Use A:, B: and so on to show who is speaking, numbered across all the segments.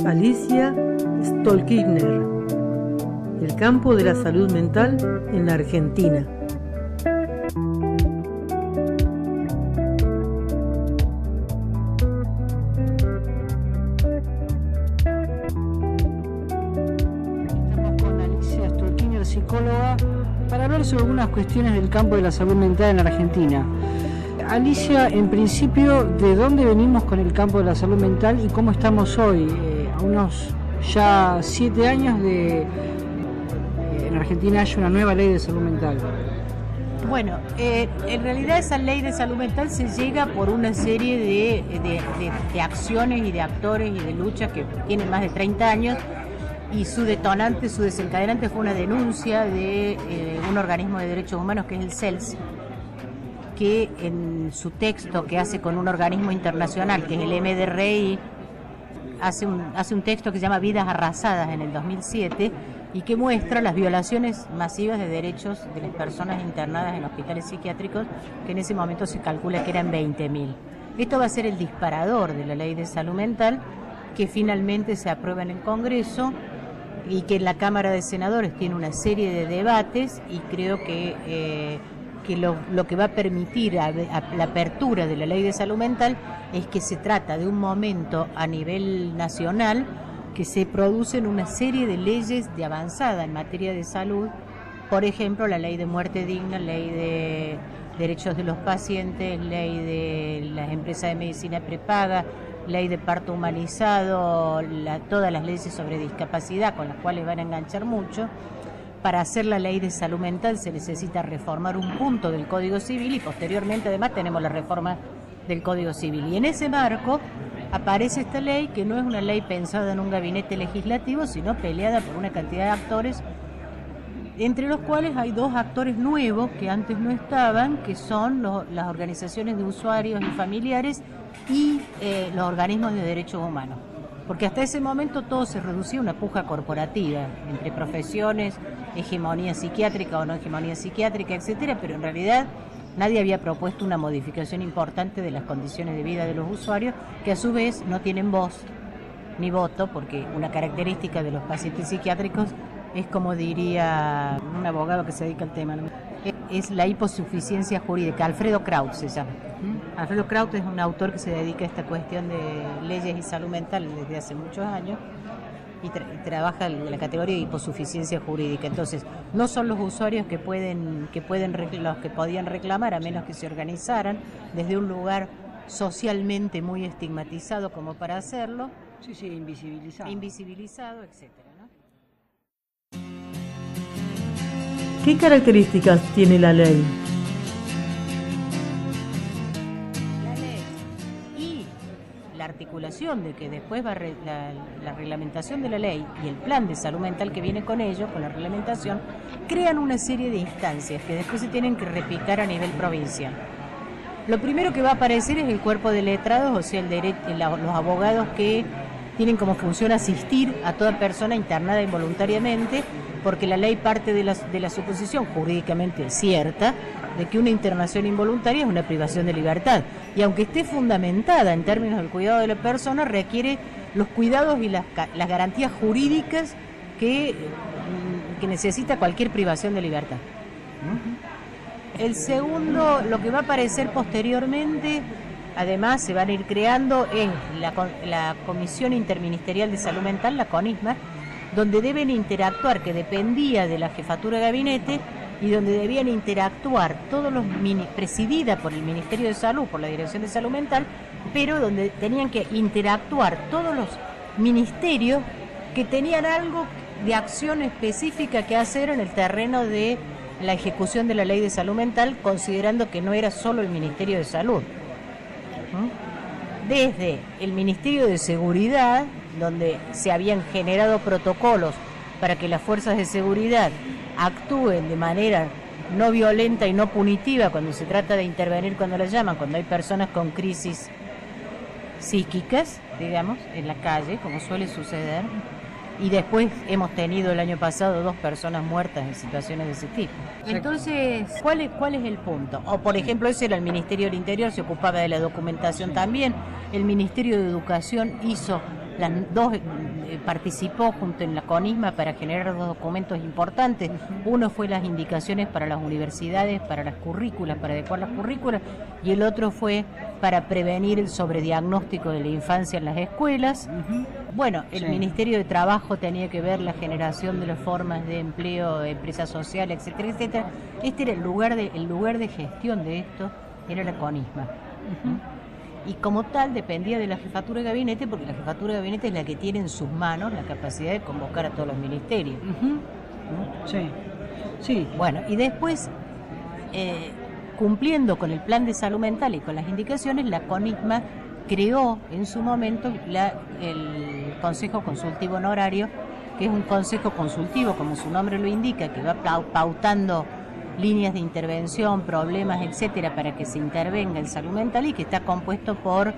A: Alicia Stolkigner, el campo de la salud mental en la Argentina.
B: Estamos con Alicia Stolkigner, psicóloga, para hablar sobre algunas cuestiones del campo de la salud mental en la Argentina. Alicia, en principio, ¿de dónde venimos con el campo de la salud mental y cómo estamos hoy? A unos ya 7 años de en Argentina hay una nueva ley de salud mental.
C: Bueno, en realidad esa ley de salud mental se llega por una serie de acciones y de actores y de luchas que tienen más de 30 años, y su detonante, su desencadenante fue una denuncia de un organismo de derechos humanos que es el CELS, que en su texto que hace con un organismo internacional que es el MDRI hace un texto que se llama Vidas Arrasadas en el 2007 y que muestra las violaciones masivas de derechos de las personas internadas en hospitales psiquiátricos, que en ese momento se calcula que eran 20.000. Esto va a ser el disparador de la ley de salud mental, que finalmente se aprueba en el Congreso y que en la Cámara de Senadores tiene una serie de debates, y creo que lo que va a permitir a la apertura de la ley de salud mental es que se trata de un momento a nivel nacional que se producen una serie de leyes de avanzada en materia de salud, por ejemplo la ley de muerte digna, ley de derechos de los pacientes, ley de las empresas de medicina prepaga, ley de parto humanizado, todas las leyes sobre discapacidad con las cuales van a enganchar mucho. Para hacer la ley de salud mental se necesita reformar un punto del Código Civil y posteriormente además tenemos la reforma del Código Civil. Y en ese marco aparece esta ley, que no es una ley pensada en un gabinete legislativo, sino peleada por una cantidad de actores, entre los cuales hay 2 actores nuevos que antes no estaban, que son las organizaciones de usuarios y familiares y los organismos de derechos humanos. Porque hasta ese momento todo se reducía a una puja corporativa entre profesiones, hegemonía psiquiátrica o no hegemonía psiquiátrica, etcétera, pero en realidad nadie había propuesto una modificación importante de las condiciones de vida de los usuarios, que a su vez no tienen voz ni voto, porque una característica de los pacientes psiquiátricos es, como diría un abogado que se dedica al tema, ¿no?, es la hiposuficiencia jurídica. Alfredo Kraut se llama. Alfredo Kraut es un autor que se dedica a esta cuestión de leyes y salud mental desde hace muchos años y trabaja en la categoría de hiposuficiencia jurídica. Entonces, no son los usuarios los que podían reclamar, a menos que se organizaran desde un lugar socialmente muy estigmatizado como para hacerlo.
B: Sí, invisibilizado,
C: etcétera, ¿no?
A: ¿Qué características tiene la ley?
C: La ley y la articulación de que después va la reglamentación de la ley y el plan de salud mental que viene con ello, con la reglamentación, crean una serie de instancias que después se tienen que replicar a nivel provincial. Lo primero que va a aparecer es el cuerpo de letrados, o sea, los abogados que tienen como función asistir a toda persona internada involuntariamente, porque la ley parte de la suposición jurídicamente cierta de que una internación involuntaria es una privación de libertad, y aunque esté fundamentada en términos del cuidado de la persona, requiere los cuidados y las garantías jurídicas que necesita cualquier privación de libertad. El segundo, lo que va a aparecer posteriormente, además se van a ir creando, es la Comisión Interministerial de Salud Mental, la CONISMA, donde deben interactuar, que dependía de la jefatura de gabinete, y donde debían interactuar presidida por el Ministerio de Salud, por la Dirección de Salud Mental, pero donde tenían que interactuar todos los ministerios que tenían algo de acción específica que hacer en el terreno de la ejecución de la ley de salud mental, considerando que no era solo el Ministerio de Salud. Desde el Ministerio de Seguridad, donde se habían generado protocolos para que las fuerzas de seguridad actúen de manera no violenta y no punitiva cuando se trata de intervenir, cuando las llaman, cuando hay personas con crisis psíquicas, digamos, en la calle, como suele suceder, Y después hemos tenido el año pasado 2 personas muertas en situaciones de ese tipo. Entonces, ¿cuál es el punto? O por ejemplo, ese era el Ministerio del Interior, se ocupaba de la documentación también. El Ministerio de Educación hizo participó junto en la CONISMA para generar 2 documentos importantes. Uno fue las indicaciones para las universidades, para las currículas, para adecuar las currículas, y el otro fue para prevenir el sobrediagnóstico de la infancia en las escuelas. Bueno, el Ministerio de Trabajo tenía que ver la generación de las formas de empleo, empresa social, etcétera, etcétera. Este era el lugar de gestión de esto, era la CONISMA. Y como tal dependía de la jefatura de gabinete, porque la jefatura de gabinete es la que tiene en sus manos la capacidad de convocar a todos los ministerios.
B: Sí.
C: Bueno, y después, cumpliendo con el plan de salud mental y con las indicaciones, la CONISMA creó en su momento el Consejo Consultivo Honorario, que es un consejo consultivo, como su nombre lo indica, que va pautando líneas de intervención, problemas, etcétera, para que se intervenga en salud mental, y que está compuesto por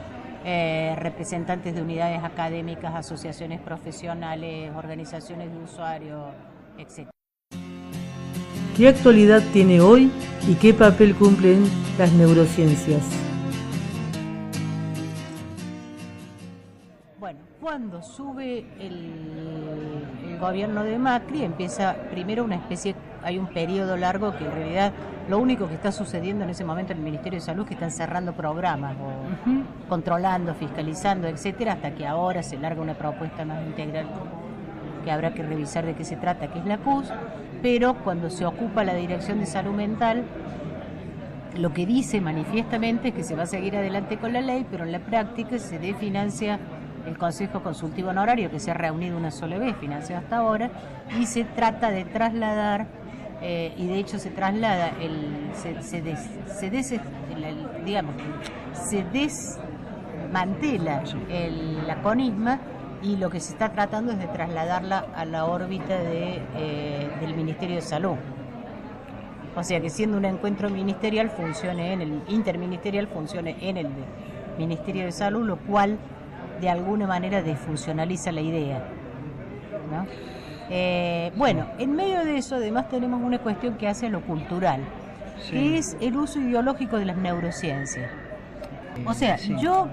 C: representantes de unidades académicas, asociaciones profesionales, organizaciones de usuarios, etcétera.
A: ¿Qué actualidad tiene hoy y qué papel cumplen las neurociencias?
C: Bueno, cuando sube el gobierno de Macri, empieza primero una especie, hay un periodo largo que en realidad lo único que está sucediendo en ese momento en el Ministerio de Salud es que están cerrando programas o controlando, fiscalizando, etcétera, hasta que ahora se larga una propuesta más integral que habrá que revisar de qué se trata, que es la CUS. Pero cuando se ocupa la Dirección de Salud Mental, lo que dice manifiestamente es que se va a seguir adelante con la ley, pero en la práctica se desfinancia el Consejo Consultivo Honorario, que se ha reunido una sola vez, financiado hasta ahora, y se trata de trasladar, y de hecho se traslada, se desmantela la CONISMA, y lo que se está tratando es de trasladarla a la órbita del Ministerio de Salud. O sea, que siendo un encuentro ministerial, funcione en el interministerial, funcione en el Ministerio de Salud, lo cual de alguna manera desfuncionaliza la idea, ¿no? Bueno, en medio de eso además tenemos una cuestión que hace a lo cultural, que es el uso ideológico de las neurociencias. O sea, yo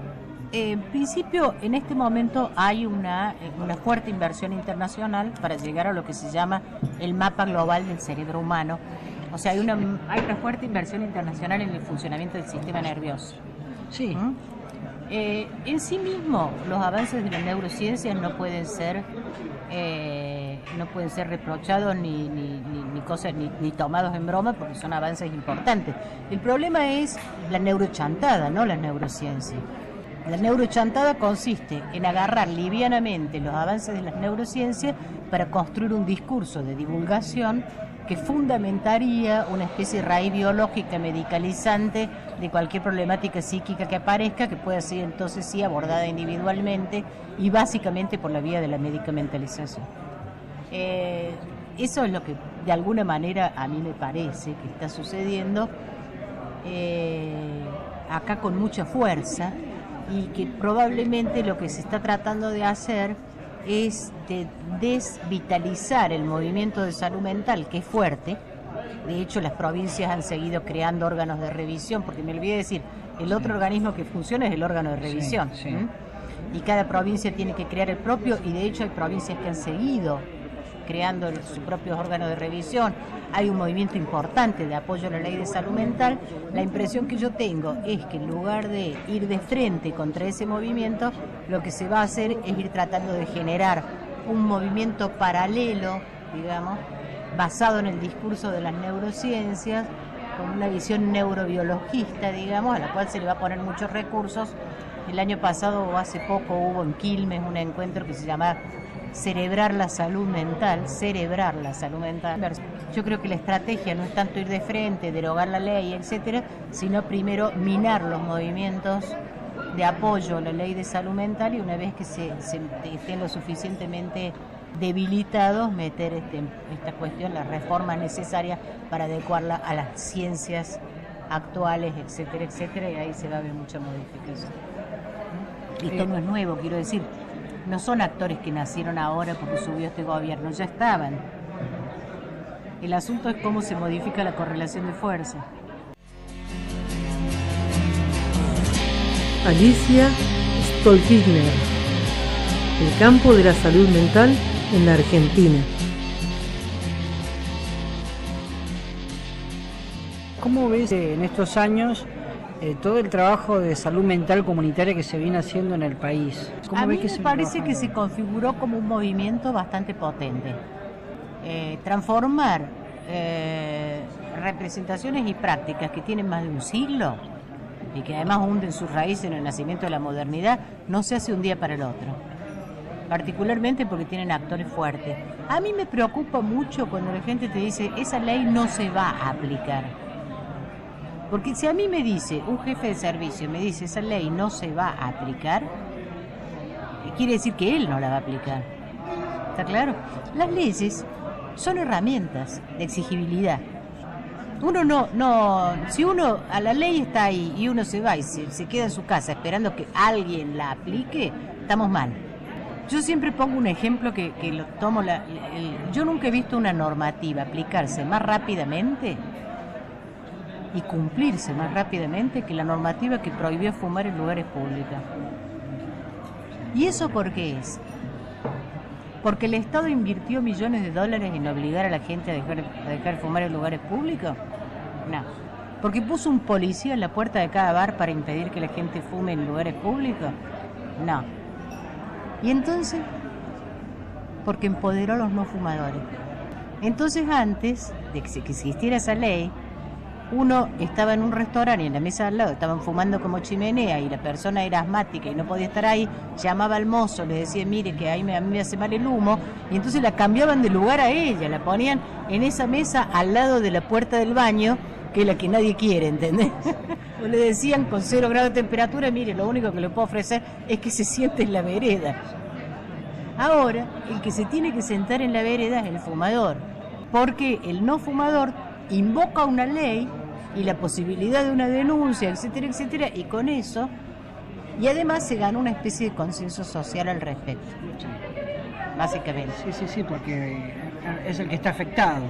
C: en principio en este momento hay una fuerte inversión internacional para llegar a lo que se llama el mapa global del cerebro humano. O sea, hay una fuerte inversión internacional en el funcionamiento del sistema nervioso.
B: Sí.
C: En sí mismo, los avances de las neurociencias no pueden ser reprochados ni tomados en broma, porque son avances importantes. El problema es la neurochantada, no las neurociencias. La neurochantada consiste en agarrar livianamente los avances de las neurociencias para construir un discurso de divulgación que fundamentaría una especie de raíz biológica medicalizante de cualquier problemática psíquica que aparezca, que pueda ser entonces sí abordada individualmente y básicamente por la vía de la medicamentalización. Eso es lo que de alguna manera a mí me parece que está sucediendo acá con mucha fuerza, y que probablemente lo que se está tratando de hacer es de desvitalizar el movimiento de salud mental, que es fuerte. De hecho, las provincias han seguido creando órganos de revisión, porque me olvidé decir, el otro organismo que funciona es el órgano de revisión. Y cada provincia tiene que crear el propio, y de hecho hay provincias que han seguido creando sus propios órganos de revisión. Hay un movimiento importante de apoyo a la ley de salud mental. La impresión que yo tengo es que en lugar de ir de frente contra ese movimiento, lo que se va a hacer es ir tratando de generar un movimiento paralelo, digamos, basado en el discurso de las neurociencias, con una visión neurobiologista, digamos, a la cual se le va a poner muchos recursos. El año pasado o hace poco hubo en Quilmes un encuentro que se llamaba Cerebrar la salud mental. Yo creo que la estrategia no es tanto ir de frente, derogar la ley, etcétera, sino primero minar los movimientos de apoyo a la ley de salud mental, y una vez que se estén lo suficientemente debilitados, meter esta cuestión, las reformas necesarias para adecuarla a las ciencias actuales, etcétera, etcétera, y ahí se va a ver mucha modificación. Esto no es nuevo, quiero decir. No son actores que nacieron ahora porque subió este gobierno, ya estaban. El asunto es cómo se modifica la correlación de fuerza.
A: Alicia Stolkigner, el campo de la salud mental en la Argentina.
B: ¿Cómo ves en estos años todo el trabajo de salud mental comunitaria que se viene haciendo en el país?
C: A mí me parece que se configuró como un movimiento bastante potente. Transformar representaciones y prácticas que tienen más de un siglo y que además hunden sus raíces en el nacimiento de la modernidad no se hace un día para el otro, particularmente porque tienen actores fuertes. A mí me preocupa mucho cuando la gente te dice esa ley no se va a aplicar, porque si a mí me dice un jefe de servicio, me dice esa ley no se va a aplicar, quiere decir que él no la va a aplicar. ¿Está claro? Las leyes son herramientas de exigibilidad. Si uno a la ley está ahí y uno se va y se queda en su casa esperando que alguien la aplique, estamos mal. Yo siempre pongo un ejemplo que lo tomo, yo nunca he visto una normativa aplicarse más rápidamente y cumplirse más rápidamente que la normativa que prohibió fumar en lugares públicos. ¿Y eso por qué es? ¿Porque el Estado invirtió millones de dólares en obligar a la gente a dejar de fumar en lugares públicos? No. ¿Porque puso un policía en la puerta de cada bar para impedir que la gente fume en lugares públicos? No. ¿Y entonces? Porque empoderó a los no fumadores. Entonces, antes de que existiera esa ley, uno estaba en un restaurante y en la mesa al lado estaban fumando como chimenea y la persona era asmática y no podía estar ahí, llamaba al mozo, le decía, mire que ahí a mí me hace mal el humo, y entonces la cambiaban de lugar a ella, la ponían en esa mesa al lado de la puerta del baño, que es la que nadie quiere, ¿entendés? O le decían con 0 grados de temperatura, mire, lo único que le puedo ofrecer es que se siente en la vereda. Ahora, el que se tiene que sentar en la vereda es el fumador, porque el no fumador invoca una ley y la posibilidad de una denuncia, etcétera, etcétera, y con eso, y además se ganó una especie de consenso social al respecto, básicamente.
B: Sí, porque es el que está afectado.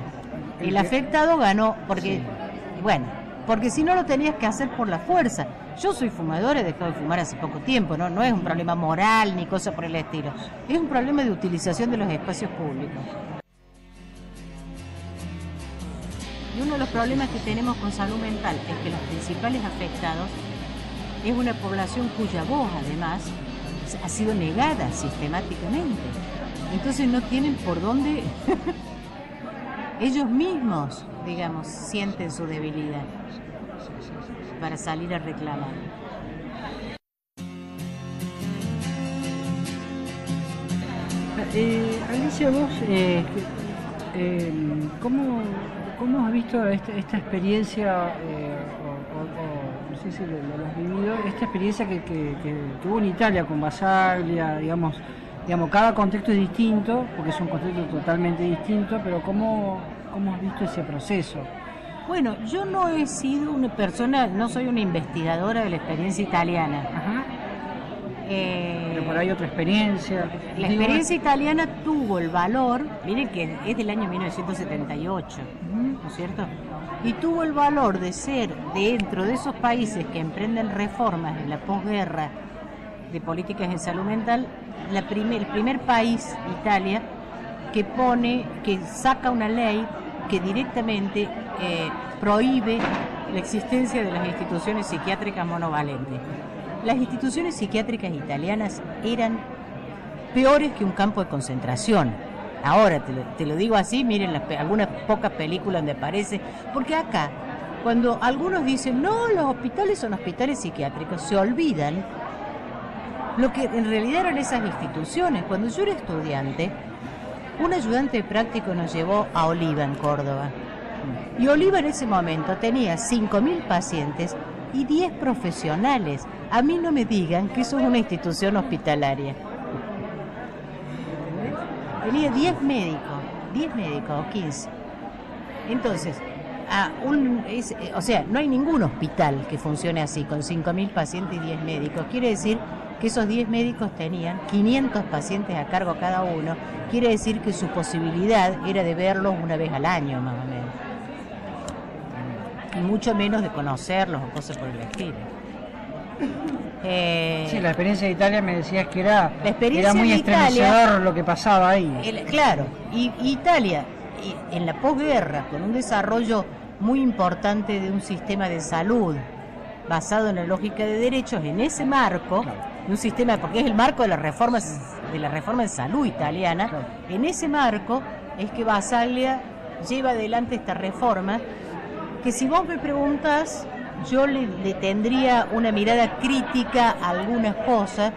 C: El afectado ganó, porque, porque si no lo tenías que hacer por la fuerza. Yo soy fumadora, he dejado de fumar hace poco tiempo, no es un problema moral ni cosa por el estilo, es un problema de utilización de los espacios públicos. Y uno de los problemas que tenemos con salud mental es que los principales afectados es una población cuya voz, además, ha sido negada sistemáticamente. Entonces no tienen por dónde ellos mismos, digamos, sienten su debilidad para salir a reclamar.
B: Alicia, vos, ¿cómo has visto esta experiencia, no sé si lo has vivido, esta experiencia que hubo en Italia con Basaglia, digamos, cada contexto es distinto, porque es un contexto totalmente distinto, pero ¿cómo has visto ese proceso?
C: Bueno, yo no he sido una persona, no soy una investigadora de la experiencia italiana.
B: Ajá. Pero por ahí otra experiencia.
C: La experiencia italiana tuvo el valor, miren que es del año 1978, ¿no es cierto? Y tuvo el valor de ser dentro de esos países que emprenden reformas en la posguerra de políticas en salud mental, el primer país, Italia, que saca una ley que directamente prohíbe la existencia de las instituciones psiquiátricas monovalentes. Las instituciones psiquiátricas italianas eran peores que un campo de concentración. Ahora te lo digo así, miren algunas pocas películas donde aparece, porque acá, cuando algunos dicen, no, los hospitales son hospitales psiquiátricos, se olvidan lo que en realidad eran esas instituciones. Cuando yo era estudiante, un ayudante práctico nos llevó a Oliva, en Córdoba. Y Oliva en ese momento tenía 5.000 pacientes y 10 profesionales. A mí no me digan que eso es una institución hospitalaria. Tenía 10 médicos o 15. Entonces, no hay ningún hospital que funcione así, con 5.000 pacientes y 10 médicos. Quiere decir que esos 10 médicos tenían 500 pacientes a cargo cada uno, quiere decir que su posibilidad era de verlos una vez al año, más o menos. Y mucho menos de conocerlos o cosas por el estilo.
B: Sí, la experiencia de Italia me decías que era muy
C: de
B: estremecedor lo que pasaba ahí.
C: Claro, y Italia, en la posguerra, con un desarrollo muy importante de un sistema de salud basado en la lógica de derechos, en ese marco, claro, de un sistema, porque es el marco de la reforma de salud italiana, claro, en ese marco es que Basaglia lleva adelante esta reforma, que si vos me preguntas, yo le tendría una mirada crítica a algunas cosas,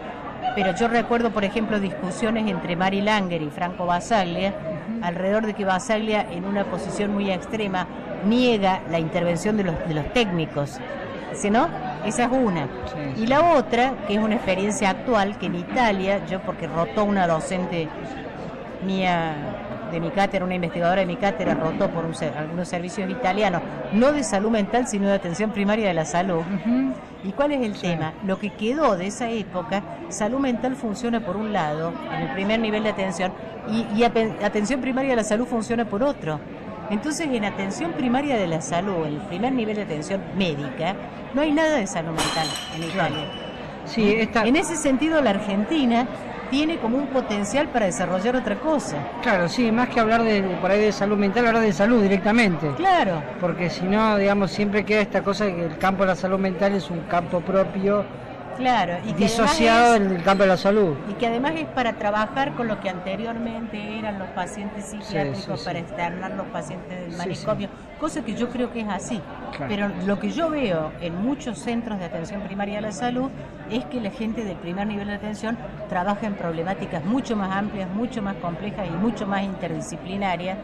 C: pero yo recuerdo, por ejemplo, discusiones entre Mary Langer y Franco Basaglia, alrededor de que Basaglia, en una posición muy extrema, niega la intervención de los técnicos. ¿Sí, no? Esa es una. Sí. Y la otra, que es una experiencia actual, que en Italia, yo porque rotó una docente mía de mi cátedra, una investigadora de mi cátedra, rotó por algunos servicios italianos, no de salud mental, sino de atención primaria de la salud. ¿Y cuál es el tema? Lo que quedó de esa época, salud mental funciona por un lado, en el primer nivel de atención, y atención primaria de la salud funciona por otro. Entonces, en atención primaria de la salud, en el primer nivel de atención médica, no hay nada de salud mental en Italia.
B: Sí,
C: En ese sentido, la Argentina tiene como un potencial para desarrollar otra cosa.
B: Claro, sí, más que hablar por ahí de salud mental, hablar de salud directamente.
C: Claro.
B: Porque si no, digamos, siempre queda esta cosa de que el campo de la salud mental es un campo propio,
C: claro, y que
B: disociado del campo de la salud.
C: Y que además es para trabajar con lo que anteriormente eran los pacientes psiquiátricos, para externar los pacientes del manicomio, cosa que yo creo que es así. Claro. Pero lo que yo veo en muchos centros de atención primaria de la salud es que la gente del primer nivel de atención trabaja en problemáticas mucho más amplias, mucho más complejas y mucho más interdisciplinarias,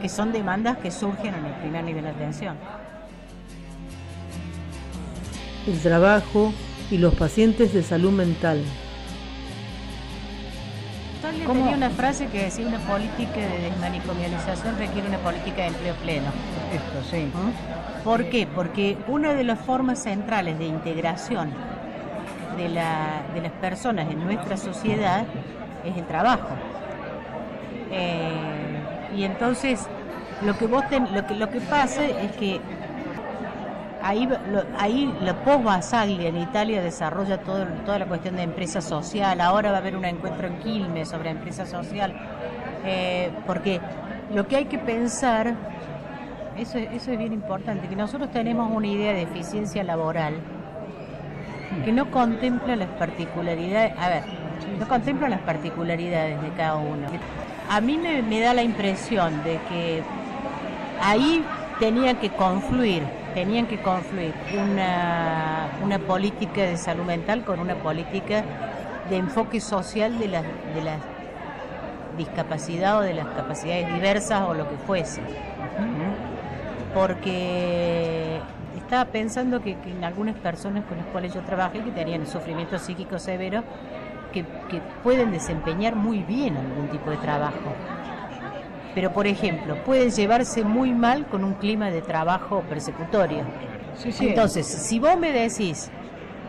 C: que son demandas que surgen en el primer nivel de atención.
A: El trabajo y los pacientes de salud mental.
C: Yo tenía una frase que decía: una política de desmanicomialización requiere una política de empleo pleno.
B: Esto, sí.
C: ¿Por qué? Porque una de las formas centrales de integración de las personas en nuestra sociedad es el trabajo. Y entonces lo que pasa es que ahí la post-Basaglia en Italia desarrolla toda la cuestión de empresa social. Ahora va a haber un encuentro en Quilmes sobre empresa social, porque lo que hay que pensar, eso es bien importante, que nosotros tenemos una idea de eficiencia laboral que no contempla las particularidades, no contempla las particularidades de cada uno. A mí me da la impresión de que ahí tenían que confluir una política de salud mental con una política de enfoque social de las discapacidad o de las capacidades diversas o lo que fuese. Porque estaba pensando que en algunas personas con las cuales yo trabajé, que tenían sufrimiento psíquico severo, que pueden desempeñar muy bien algún tipo de trabajo. Pero, por ejemplo, pueden llevarse muy mal con un clima de trabajo persecutorio. Sí. Entonces, si vos me decís,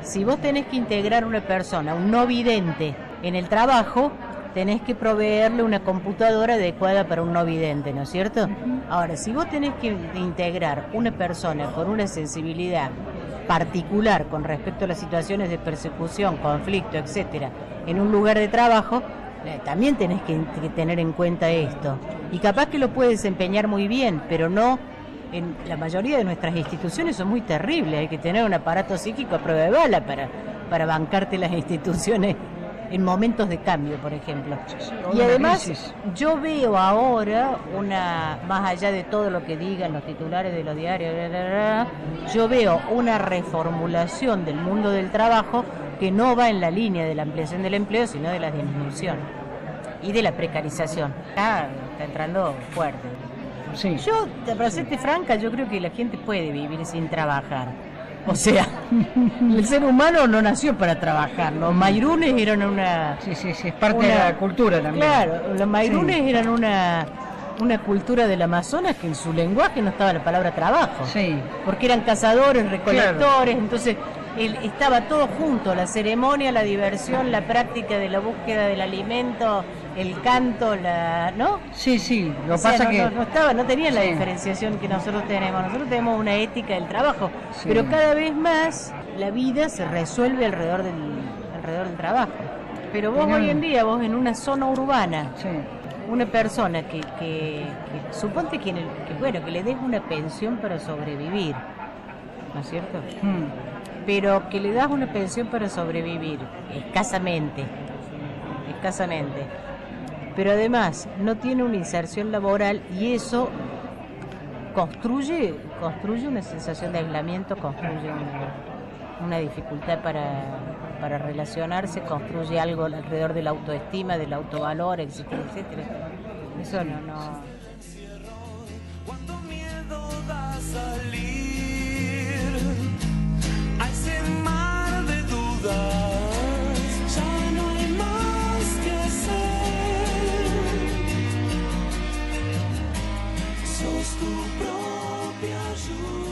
C: si vos tenés que integrar a una persona, un no vidente, en el trabajo, tenés que proveerle una computadora adecuada para un no vidente, ¿no es cierto? Ahora, si vos tenés que integrar una persona con una sensibilidad particular con respecto a las situaciones de persecución, conflicto, etcétera, en un lugar de trabajo, también tenés que tener en cuenta esto. Y capaz que lo puede desempeñar muy bien, pero no, en la mayoría de nuestras instituciones son muy terribles. Hay que tener un aparato psíquico a prueba de bala para bancarte las instituciones en momentos de cambio, por ejemplo. Y además, yo veo ahora más allá de todo lo que digan los titulares de los diarios, yo veo una reformulación del mundo del trabajo que no va en la línea de la ampliación del empleo, sino de la disminución y de la precarización. Está entrando fuerte.
B: Sí.
C: Yo, para serte franca, yo creo que la gente puede vivir sin trabajar. O sea, el ser humano no nació para trabajar. Los mairunes eran una...
B: Sí, es parte de la cultura también.
C: Claro, los mairunes eran una cultura del Amazonas que en su lenguaje no estaba la palabra trabajo.
B: Sí.
C: Porque eran cazadores, recolectores, entonces estaba todo junto, la ceremonia, la diversión, la práctica de la búsqueda del alimento, el canto, ¿no?
B: Sí, sí, lo
C: O sea,
B: pasa que...
C: no tenía la
B: Sí.
C: diferenciación que nosotros tenemos. Nosotros tenemos una ética del trabajo,
B: Sí.
C: pero cada vez más la vida se resuelve alrededor del trabajo. Pero vos
B: Tenemos-
C: hoy en día, vos en una zona urbana,
B: Sí.
C: una persona que suponte que le des una pensión para sobrevivir, ¿no es cierto? Pero que le das una pensión para sobrevivir, escasamente, pero además no tiene una inserción laboral y eso construye una sensación de aislamiento, construye una dificultad para relacionarse, construye algo alrededor de la autoestima, del autovalor, etcétera, etcétera. Eso no.
D: Cuánto miedo da salir a ese mar de dudas, ya no hay más que hacer. Sos tu propia ayuda.